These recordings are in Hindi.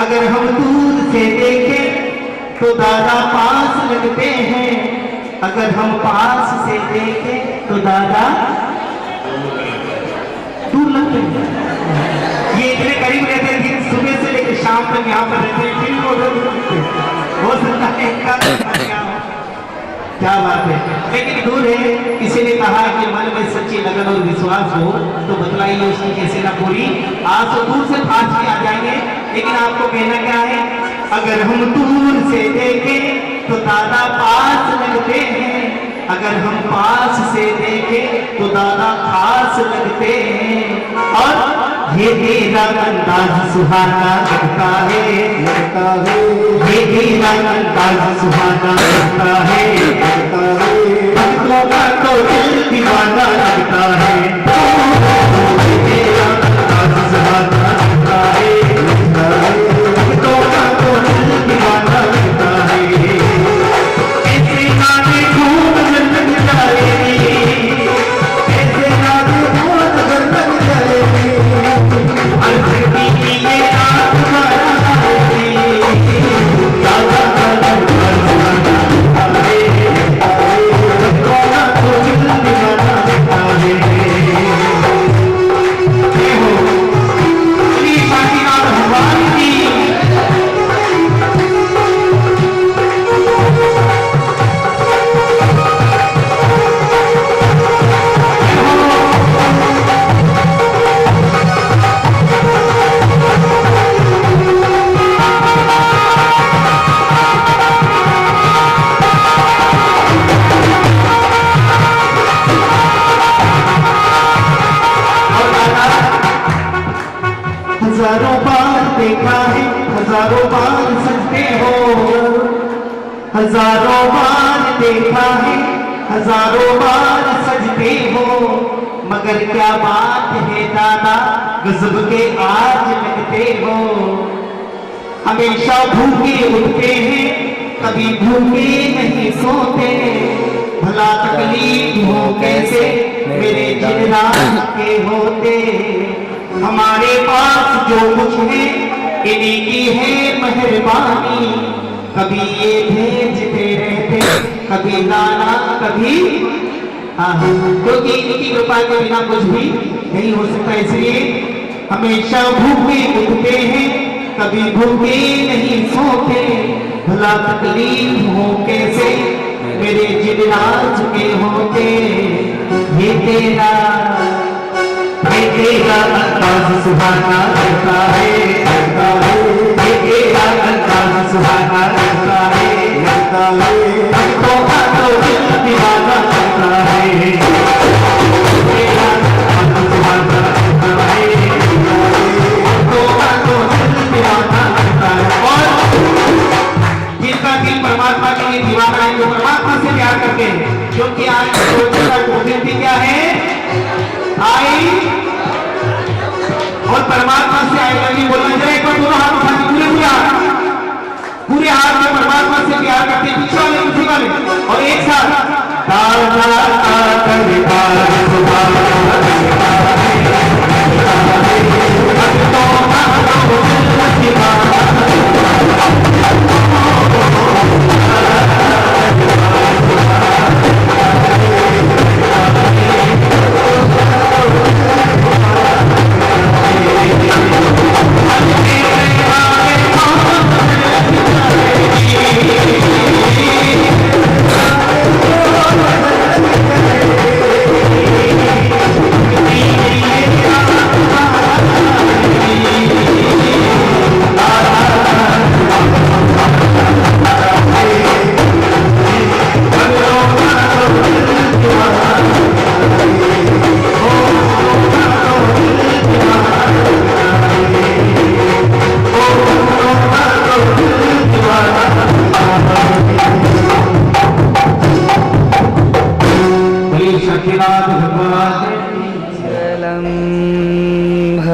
अगर हम दूर से देखें तो दादा पास लगते हैं, अगर हम पास से देखें तो दादा दूर लगते हैं। ये इतने करीब रहते थे, सुबह से लेकर शाम तक यहाँ पर रहते हैं, फिर हो सकता है क्या बात है, लेकिन दूर है। इसीलिए कहा कि मन में सच्ची लगन और विश्वास हो तो बतलाइए उसकी कैसे ना पूरी। आज तो दूर से पास भी आ जाएंगे, लेकिन आपको कहना क्या है, अगर हम दूर से देखें तो दादा पास लगते हैं, अगर हम पास से देखें तो दादा खास लगते हैं। और ये तेरा अंदाज सुहाना लगता है, ये तेरा अंदाज सुहाना लगता है, भक्तों का तो दिल दीवाना लगता है, ये तेरा अंदाज सुहाना लगता है, भक्तों का तो दिल दीवाना लगता है। ऐसे गाने खूब लग जाएगी, ऐसे गाने बहुत लग जाएगी, अंधेरी की ये रात बराएगी, दादा का अंदाज सुहाना लगता है, भक्तों का तो दिल दीवाना लगता है। हजारों बार देखा है, हजारों बार सजते हो, हजारों बार देखा है, हजारों बार सजते हो, मगर क्या बात है दादा, गजब के आज लगते हो। हमेशा भूखे उठते हैं, कभी भूखे नहीं सोते, भला तकलीफ हो कैसे मेरे जिन रात के होते। हमारे पास जो कुछ है इन्हीं की है मेहरबानी, कभी ये भेजते रहते, कभी लाना कभी हाँ, क्योंकि इनकी कृपा के बिना कुछ भी नहीं हो सकता। इसलिए हमेशा भूखे उठते हैं, कभी भूखे नहीं सोते, भला तकलीफ हो कैसे मेरे जिन राज के होते। ये तेरा अंदाज सुहाना लगता है, लगता है, ये तेरा अंदाज सुहाना लगता है, लगता है, हमको तो दिल दीवाना लगता है, तेरा अंदाज सुहाना लगता है, हमको तो दिल दीवाना लगता है। और जिनका दिल परमात्मा के लिए दीवाना है, जो परमात्मा से प्यार करते हैं, क्योंकि आज की क्या है, आई और परमात्मा से आई लव यू बोलना। जरा एक बार दोनों हाथ उठा के पूरे हाथ में परमात्मा से प्यार करते पीछे वाले उसी वाले, और एक साथ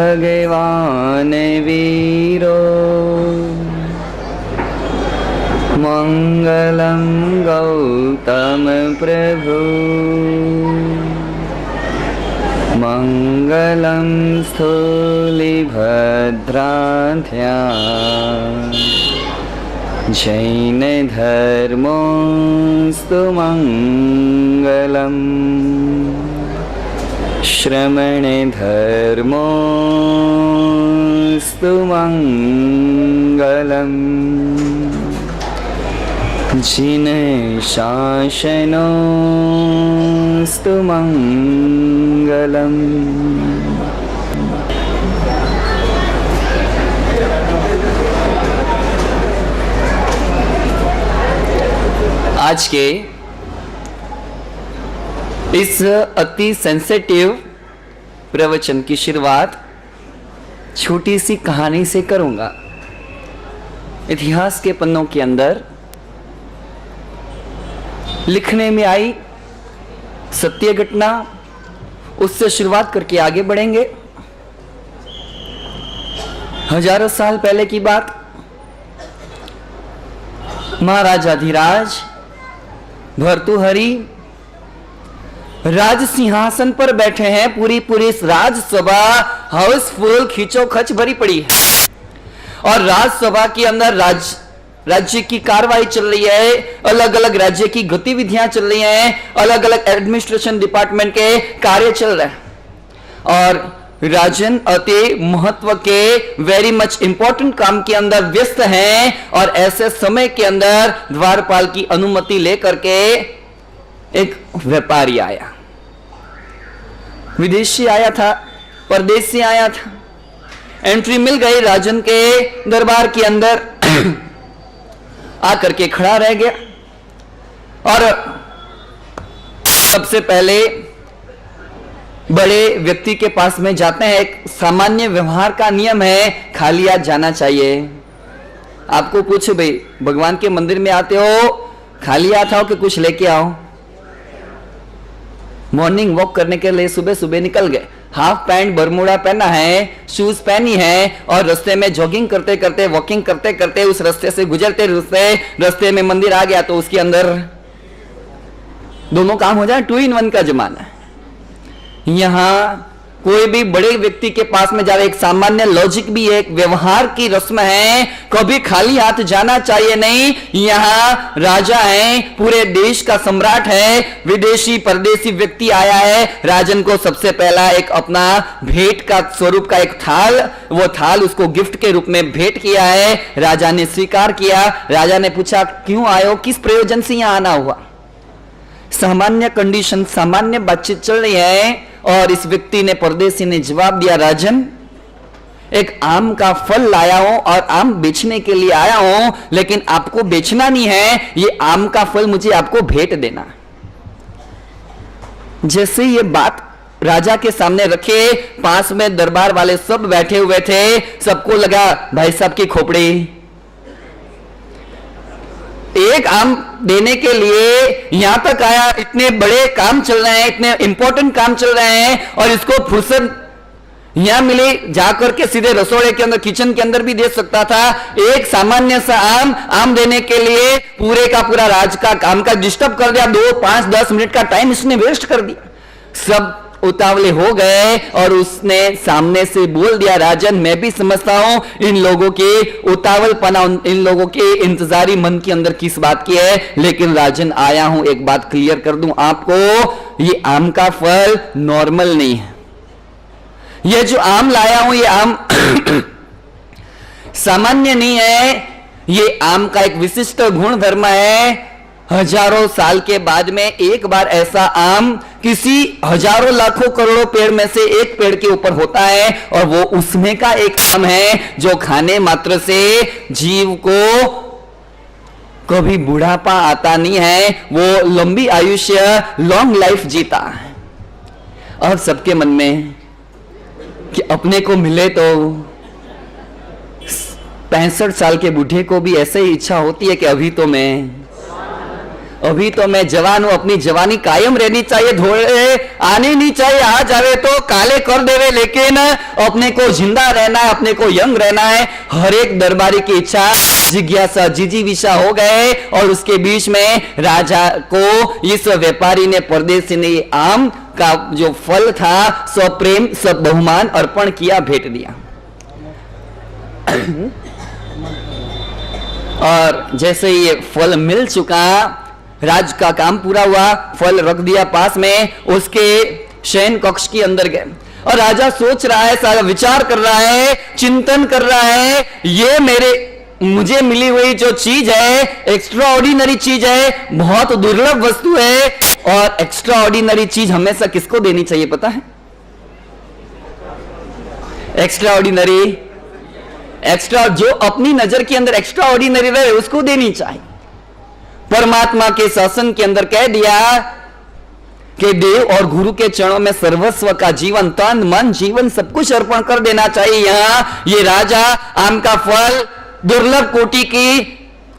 भगवान वीरो मंगलम गौतम प्रभु मंगलम स्थूलिभद्राध्या जैन धर्मोस्तु मंगलम श्रमण धर्मोस्तु मंगलम जिन शासनोस्तु मंगलम। आज के इस अति सेंसिटिव प्रवचन की शुरुआत छोटी सी कहानी से करूंगा। इतिहास के पन्नों के अंदर लिखने में आई सत्य घटना, उससे शुरुआत करके आगे बढ़ेंगे। हजारों साल पहले की बात, महाराजाधिराज भर्तृहरि राज सिंहासन पर बैठे हैं। पूरी राजसभा हाउसफुल, खींचोखच भरी पड़ी है और राजसभा के अंदर राज्य की कार्रवाई चल रही है, अलग अलग राज्य की गतिविधियां चल रही हैं, अलग अलग एडमिनिस्ट्रेशन डिपार्टमेंट के कार्य चल रहे हैं और राजन अति महत्व के वेरी मच इंपॉर्टेंट काम के अंदर व्यस्त हैं। और ऐसे समय के अंदर द्वारपाल की अनुमति लेकर के एक व्यापारी आया, विदेशी आया था, परदेशी आया था। एंट्री मिल गई राजन के दरबार के अंदर, आकर के खड़ा रह गया और सबसे पहले बड़े व्यक्ति के पास में जाते हैं, एक सामान्य व्यवहार का नियम है, खाली हाथ जाना चाहिए। आपको पूछो भाई, भगवान के मंदिर में आते हो, खाली हाथ आओ कि कुछ लेके आओ? मॉर्निंग वॉक करने के लिए सुबह सुबह निकल गए, हाफ पैंट बरमूडा पहना है, शूज पहनी है, और रास्ते में जॉगिंग करते करते, वॉकिंग करते करते, उस रास्ते से गुजरते रास्ते में मंदिर आ गया, तो उसके अंदर दोनों काम हो जाए। 2 in 1 का जमाना है। यहां कोई भी बड़े व्यक्ति के पास में जा रहे, एक सामान्य लॉजिक भी है, एक व्यवहार की रस्म है, कभी खाली हाथ जाना चाहिए नहीं। यहां राजा है, पूरे देश का सम्राट है, विदेशी परदेशी व्यक्ति आया है, राजन को सबसे पहला एक अपना भेंट का स्वरूप का एक थाल, वो थाल उसको गिफ्ट के रूप में भेंट किया है। राजा ने स्वीकार किया। राजा ने पूछा, क्यों आए हो, किस प्रयोजन से यहां आना हुआ? सामान्य कंडीशन, सामान्य बातचीत चल रही है, और इस व्यक्ति ने, परदेसी ने जवाब दिया, राजन, एक आम का फल लाया हूं और आम बेचने के लिए आया हूं, लेकिन आपको बेचना नहीं है, ये आम का फल मुझे आपको भेंट देना। जैसे ये बात राजा के सामने रखे, पास में दरबार वाले सब बैठे हुए थे, सबको लगा भाई साहब की खोपड़ी, एक आम देने के लिए यहां तक आया, इतने बड़े काम चल रहे हैं, इतने इंपॉर्टेंट काम चल रहे हैं, और इसको फुर्सत यहां मिली, जाकर के सीधे रसोड़े के अंदर, किचन के अंदर भी दे सकता था। एक सामान्य सा आम देने के लिए पूरे का पूरा राज का काम का डिस्टर्ब कर दिया। 2, 5, 10 मिनट का टाइम इसने वेस्ट कर दिया। सब उतावले हो गए, और उसने सामने से बोल दिया, राजन, मैं भी समझता हूं इन लोगों के उतावलपना, इन लोगों के इंतजारी मन के अंदर किस बात की है, लेकिन राजन आया हूं, एक बात क्लियर कर दूं आपको, ये आम का फल नॉर्मल नहीं है। ये जो आम लाया हूं, ये आम सामान्य नहीं है, ये आम का एक विशिष्ट गुण धर्म है। हजारों साल के बाद में एक बार ऐसा आम किसी हजारों लाखों करोड़ों पेड़ में से एक पेड़ के ऊपर होता है, और वो उसमें का एक आम है जो खाने मात्र से जीव को कभी बुढ़ापा आता नहीं है, वो लंबी आयुष्य, लॉन्ग लाइफ जीता है। अब सबके मन में कि अपने को मिले तो 65 साल के बूढ़े को भी ऐसे ही इच्छा होती है कि अभी तो मैं जवान हूं, अपनी जवानी कायम रहनी चाहिए, धोए आने नहीं चाहिए, आ जावे तो काले कर देवे, लेकिन अपने को जिंदा रहना है, अपने को यंग रहना है। हर एक दरबारी की इच्छा, जिज्ञासा, जिजीविषा हो गए, और उसके बीच में राजा को इस व्यापारी ने, परदेसी ने आम का जो फल था, सब प्रेम, सब बहुमान अर्पण किया, भेंट दिया। और जैसे ये फल मिल चुका, राज का काम पूरा हुआ, फल रख दिया पास में, उसके शयन कक्ष के अंदर गए, और राजा सोच रहा है, सारा विचार कर रहा है, चिंतन कर रहा है, ये मुझे मिली हुई जो चीज है, एक्स्ट्रा ऑर्डिनरी चीज है, बहुत दुर्लभ वस्तु है, और एक्स्ट्रा ऑर्डिनरी चीज हमेशा किसको देनी चाहिए पता है? एक्स्ट्रा ऑर्डिनरी, एक्स्ट्रा, जो अपनी नजर के अंदर एक्स्ट्रा ऑर्डिनरी रहे उसको देनी चाहिए। परमात्मा के शासन के अंदर कह दिया कि देव और गुरु के चरणों में सर्वस्व का जीवन, तन मन जीवन सब कुछ अर्पण कर देना चाहिए। यहां ये राजा आम का फल, दुर्लभ कोटि की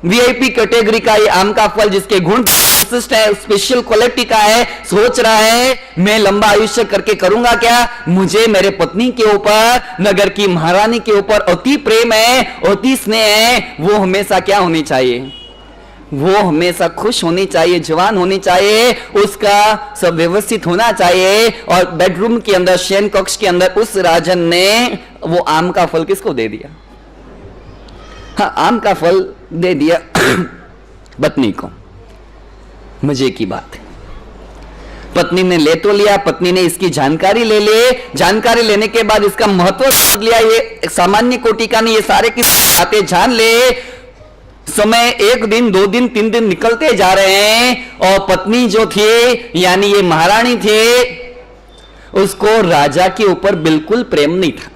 वीआईपी कैटेगरी का ये आम का फल, जिसके गुण विशिष्ट है, स्पेशल क्वालिटी का है, सोच रहा है मैं लंबा आयुष्य करके करूंगा क्या? मुझे मेरे पत्नी के ऊपर, नगर की महारानी के ऊपर अति प्रेम है, अति स्नेह है। वो हमेशा क्या होनी चाहिए? वो हमेशा खुश होनी चाहिए, जवान होनी चाहिए, उसका सब व्यवस्थित होना चाहिए। और बेडरूम के अंदर, शयन कक्ष के अंदर उस राजन ने वो आम का फल किसको दे दिया? हाँ, आम का फल दे दिया पत्नी को। मजे की बात है, पत्नी ने ले तो लिया, पत्नी ने इसकी जानकारी ले ली, जानकारी लेने के बाद इसका महत्व समझ लिया, ये सामान्य कोटि का नहीं, ये सारे की बातें जान ले। समय 1 दिन 2 दिन 3 दिन निकलते जा रहे हैं, और पत्नी जो थी यानी ये महारानी थी, उसको राजा के ऊपर बिल्कुल प्रेम नहीं था,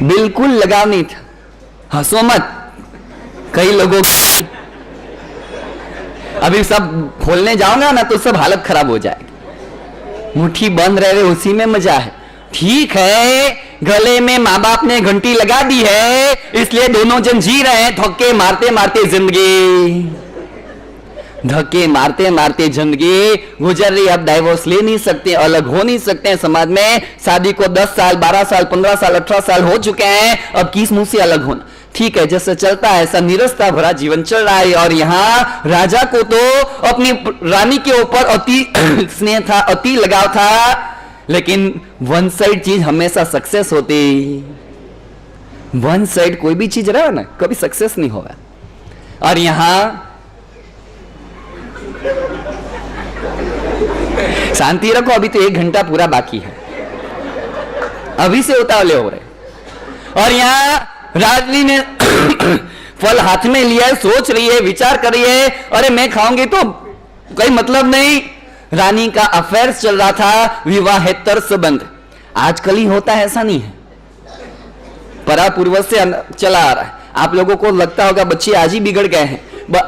बिल्कुल लगाव नहीं था। हंसो मत, कई लोगों अभी सब खोलने जाऊंगा ना तो सब हालत खराब हो जाएगी। मुट्ठी बंद रहे उसी में मजा है। ठीक है, गले में माँ बाप ने घंटी लगा दी है, इसलिए दोनों जन जी रहे हैं धक्के मारते मारते जिंदगी, धक्के मारते मारते जिंदगी गुजर रही। अब डाइवोर्स ले नहीं सकते, अलग हो नहीं सकते हैं। समाज में शादी को 10 साल 12 साल 15 साल 18 साल हो चुके हैं, अब किस मुंह से अलग होना। ठीक है, जैसे चलता है ऐसा निरस्ता भरा जीवन चल रहा है। और यहाँ राजा को तो अपनी रानी के ऊपर अति स्नेह था, अति लगाव था, लेकिन वन साइड चीज हमेशा सक्सेस होती। वन साइड कोई भी चीज रहा ना कभी सक्सेस नहीं होगा। और यहां शांति रखो, अभी तो 1 घंटा पूरा बाकी है, अभी से उतावले हो रहे। और यहां राजनी ने फल हाथ में लिया है, सोच रही है, विचार कर रही है, अरे मैं खाऊंगी तो कोई मतलब नहीं। रानी का अफेयर चल रहा था, विवाहेतर संबंध। आजकल ही होता है ऐसा नहीं है, परा पूर्वज से चला आ रहा है। आप लोगों को लगता होगा बच्चे आज ही बिगड़ गए हैं,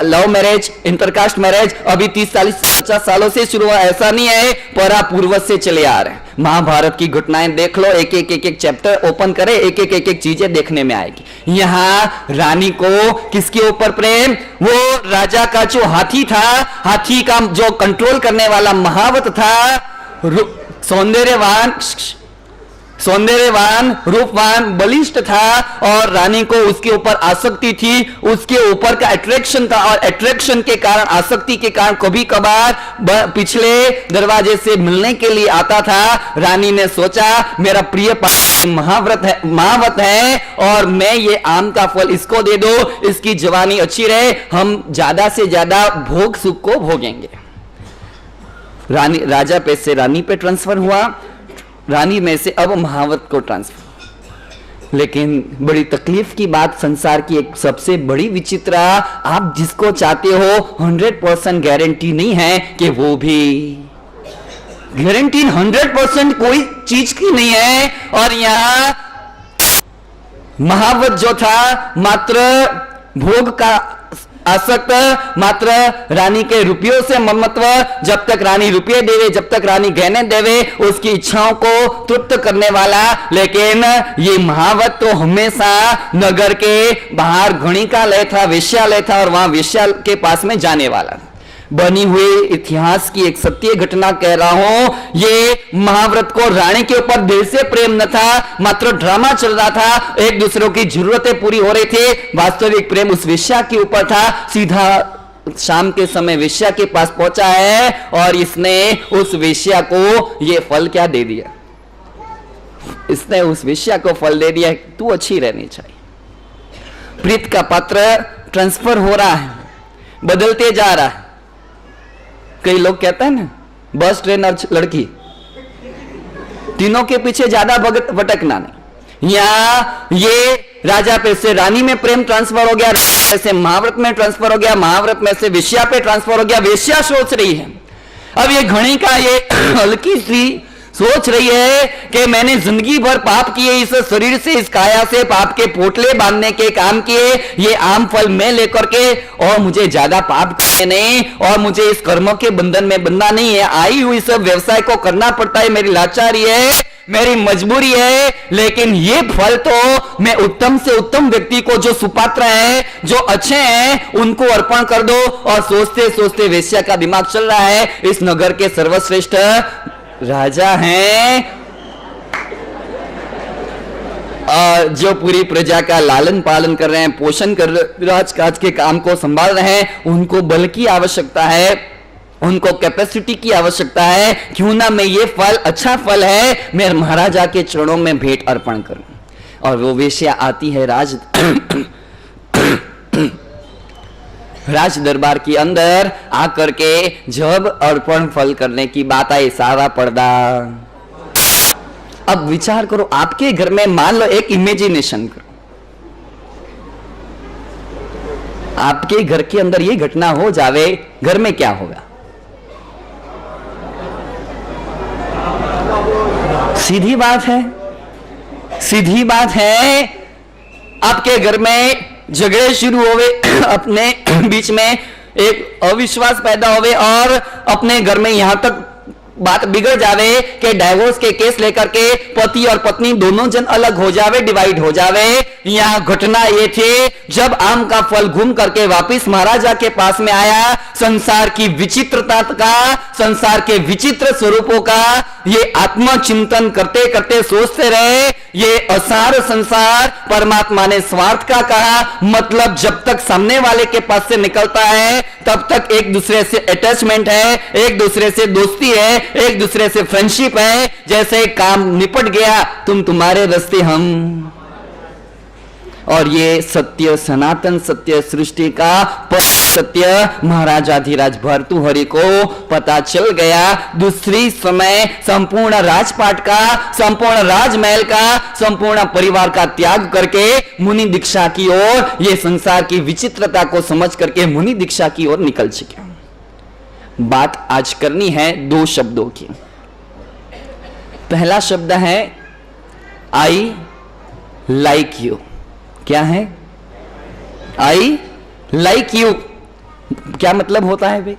लव मैरिज इंटरकास्ट मैरिज अभी 30-40-50 सालों से शुरू हुआ, ऐसा नहीं है, परा पूर्वज से चले आ रहे हैं। महाभारत की घटनाएं देख लो, एक चैप्टर ओपन करे, एक चीजें देखने में आएगी। यहां रानी को किसके ऊपर प्रेम, वो राजा का जो हाथी था, हाथी का जो कंट्रोल करने वाला महावत था, सौंदर्यवान रूपवान बलिष्ठ था, और रानी को उसके ऊपर आसक्ति थी, उसके ऊपर का अट्रैक्शन था। और अट्रैक्शन के कारण, आसक्ति के कारण कभी कभार पिछले दरवाजे से मिलने के लिए आता था। रानी ने सोचा मेरा प्रिय महावत है और मैं ये आम का फल इसको दे दो, इसकी जवानी अच्छी रहे, हम ज्यादा से ज्यादा भोग सुख को भोगेंगे। राजा पे से रानी पे ट्रांसफर हुआ, रानी में से अब महावत को ट्रांसफर। लेकिन बड़ी तकलीफ की बात, संसार की एक सबसे बड़ी विचित्र, आप जिसको चाहते हो 100% गारंटी नहीं है कि वो भी गारंटी 100% कोई चीज की नहीं है। और यहां महावत जो था मात्र भोग का आसक्त, मात्र रानी के रुपयों से ममत्व, जब तक रानी रुपये देवे, जब तक रानी गहने देवे, उसकी इच्छाओं को तृप्त करने वाला। लेकिन ये महावत तो हमेशा नगर के बाहर गणिकालय था, वेश्यालय था, और वहां वेश्या के पास में जाने वाला। बनी हुई इतिहास की एक सत्य घटना कह रहा हूं। ये महाव्रत को रानी के ऊपर दिल से प्रेम न था, मात्र ड्रामा चल रहा था, एक दूसरों की जरूरतें पूरी हो रही थी। वास्तविक प्रेम उस वेश्या के ऊपर था। सीधा शाम के समय वेश्या के पास पहुंचा है और इसने उस वेश्या को ये फल क्या दे दिया, इसने उस वेश्या को फल दे दिया, तू अच्छी रहनी चाहिए। प्रीत का पात्र ट्रांसफर हो रहा है, बदलते जा रहा है। कई लोग कहते हैं ना, बस ट्रेन और लड़की, तीनों के पीछे ज्यादा भटकना नहीं। यहां ये राजा पे से रानी में प्रेम ट्रांसफर हो गया, से महाव्रत में ट्रांसफर हो गया, महाव्रत में से वेश्या पे ट्रांसफर हो गया। वेश्या सोच रही है, अब ये घड़ी का ये हल्की सी सोच रही है कि मैंने जिंदगी भर पाप किए, इस शरीर से, इस काया से पाप के पोटले बांधने के काम किए, ये आम फल मैं लेकर के, और मुझे ज्यादा पाप करने नहीं, और मुझे इस कर्म के बंधन में बंधना नहीं है। आई हुई सब व्यवसाय को करना पड़ता है, मेरी लाचारी है, मेरी मजबूरी है। लेकिन ये फल तो मैं उत्तम से उत्तम व्यक्ति को, जो सुपात्र है, जो अच्छे हैं, उनको अर्पण कर दो। और सोचते सोचते वेश्या का दिमाग चल रहा है, इस नगर के सर्वश्रेष्ठ राजा हैं, और जो पूरी प्रजा का लालन पालन कर रहे हैं, पोषण कर, राजकाज के काम को संभाल रहे हैं, उनको बल की आवश्यकता है, उनको कैपेसिटी की आवश्यकता है। क्यों ना मैं ये फल, अच्छा फल है, मैं महाराजा के चरणों में भेंट अर्पण करूं। और वो वेश्या आती है राज दरबार के अंदर आकर के, जब अर्पण फल करने की बात आई, सारा पर्दा। अब विचार करो, आपके घर में मान लो, एक इमेजिनेशन करो, आपके घर के अंदर ये घटना हो जावे, घर में क्या होगा? सीधी बात है, सीधी बात है, आपके घर में झगड़े शुरू होवे, अपने बीच में एक अविश्वास पैदा होवे, और अपने घर में यहां तक बात बिगड़ जावे कि डाइवोर्स के केस लेकर के पति और पत्नी दोनों जन अलग हो जावे, डिवाइड हो जावे। यहां घटना ये थी, जब आम का फल घूम करके वापिस महाराजा के पास में आया, संसार की विचित्रता का, संसार के विचित्र स्वरूपों का ये आत्मचिंतन करते करते सोचते रहे, ये असार संसार परमात्मा ने स्वार्थ का कहा, मतलब जब तक सामने वाले के पास से निकलता है तब तक एक दूसरे से अटैचमेंट है, एक दूसरे से दोस्ती है, एक दूसरे से फ्रेंडशिप है। जैसे काम निपट गया, तुम तुम्हारे रास्ते हम। और ये सत्य, सनातन सत्य, सृष्टि का सत्य महाराजाधिराज भर्तृहरि को पता चल गया। दूसरी समय संपूर्ण राजपाट का, संपूर्ण राजमहल का, संपूर्ण परिवार का त्याग करके मुनि दीक्षा की ओर, ये संसार की विचित्रता को समझ करके मुनि दीक्षा की ओर निकल चुके। बात आज करनी है दो शब्दों की। पहला शब्द है आई लाइक यू। क्या है? आई लाइक यू क्या मतलब होता है भाई?